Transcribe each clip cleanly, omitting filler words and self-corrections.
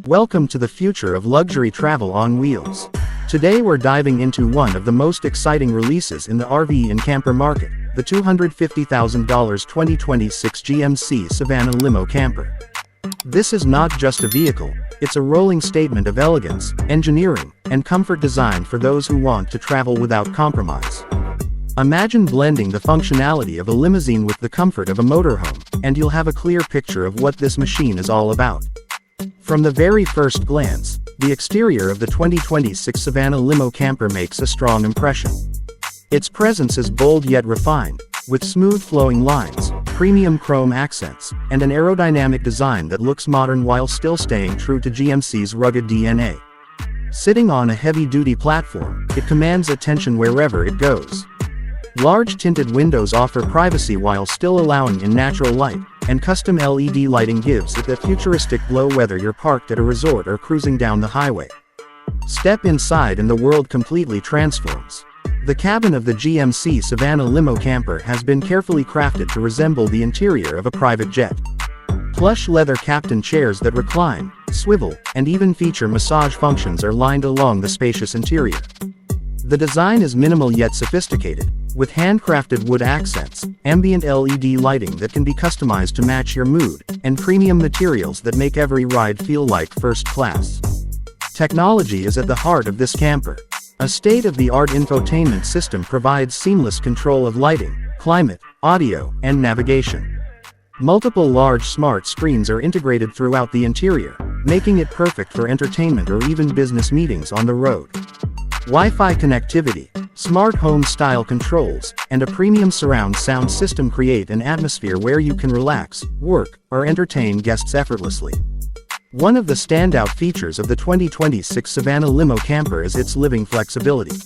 Welcome to the future of luxury travel on wheels. Today we're diving into one of the most exciting releases in the RV and camper market, the $250,000 2026 GMC Savana Limo Camper. This is not just a vehicle, it's a rolling statement of elegance, engineering, and comfort designed for those who want to travel without compromise. Imagine blending the functionality of a limousine with the comfort of a motorhome, and you'll have a clear picture of what this machine is all about. From the very first glance, the exterior of the 2026 Savana Limo Camper makes a strong impression. Its presence is bold yet refined, with smooth flowing lines, premium chrome accents, and an aerodynamic design that looks modern while still staying true to GMC's rugged DNA. Sitting on a heavy-duty platform, it commands attention wherever it goes. Large tinted windows offer privacy while still allowing in natural light, and custom LED lighting gives it a futuristic glow whether you're parked at a resort or cruising down the highway. Step inside and the world completely transforms. The cabin of the GMC Savana Limo Camper has been carefully crafted to resemble the interior of a private jet. Plush leather captain chairs that recline, swivel, and even feature massage functions are lined along the spacious interior. The design is minimal yet sophisticated, with handcrafted wood accents, ambient LED lighting that can be customized to match your mood, and premium materials that make every ride feel like first class. Technology is at the heart of this camper. A state-of-the-art infotainment system provides seamless control of lighting, climate, audio, and navigation. Multiple large smart screens are integrated throughout the interior, making it perfect for entertainment or even business meetings on the road. Wi-Fi connectivity, smart home-style controls, and a premium surround sound system create an atmosphere where you can relax, work, or entertain guests effortlessly. One of the standout features of the 2026 Savana Limo Camper is its living flexibility.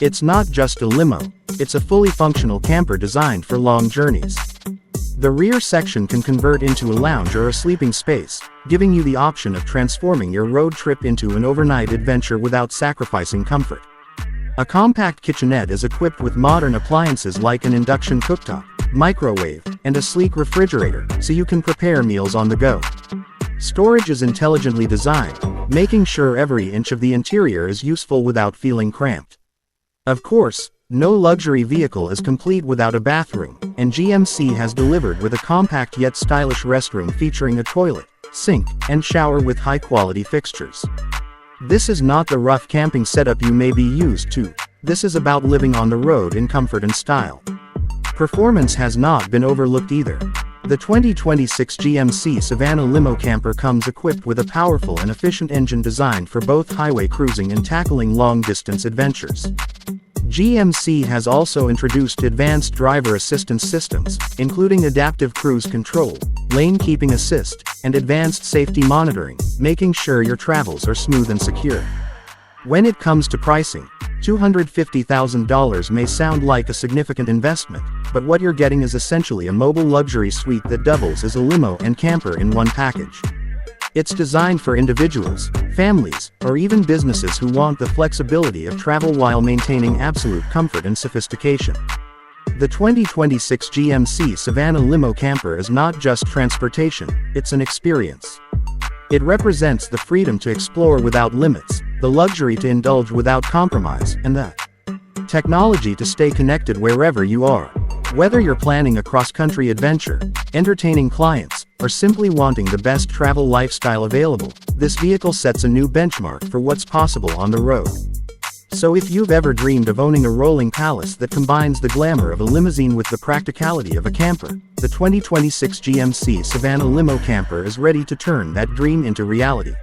It's not just a limo, it's a fully functional camper designed for long journeys. The rear section can convert into a lounge or a sleeping space, giving you the option of transforming your road trip into an overnight adventure without sacrificing comfort. A compact kitchenette is equipped with modern appliances like an induction cooktop, microwave, and a sleek refrigerator, so you can prepare meals on the go. Storage is intelligently designed, making sure every inch of the interior is useful without feeling cramped. Of course, no luxury vehicle is complete without a bathroom, and GMC has delivered with a compact yet stylish restroom featuring a toilet, sink, and shower with high-quality fixtures. This is not the rough camping setup you may be used to. This is about living on the road in comfort and style. Performance has not been overlooked either. The 2026 GMC Savana Limo Camper comes equipped with a powerful and efficient engine designed for both highway cruising and tackling long-distance adventures. GMC has also introduced advanced driver assistance systems, including adaptive cruise control, lane keeping assist, and advanced safety monitoring, making sure your travels are smooth and secure. When it comes to pricing, $250,000 may sound like a significant investment, but what you're getting is essentially a mobile luxury suite that doubles as a limo and camper in one package. It's designed for individuals, families, or even businesses who want the flexibility of travel while maintaining absolute comfort and sophistication. The 2026 GMC Savana Limo Camper is not just transportation, it's an experience. It represents the freedom to explore without limits, the luxury to indulge without compromise, and the technology to stay connected wherever you are. Whether you're planning a cross-country adventure, entertaining clients, or simply wanting the best travel lifestyle available, this vehicle sets a new benchmark for what's possible on the road. So if you've ever dreamed of owning a rolling palace that combines the glamour of a limousine with the practicality of a camper, the 2026 GMC Savana Limo Camper is ready to turn that dream into reality.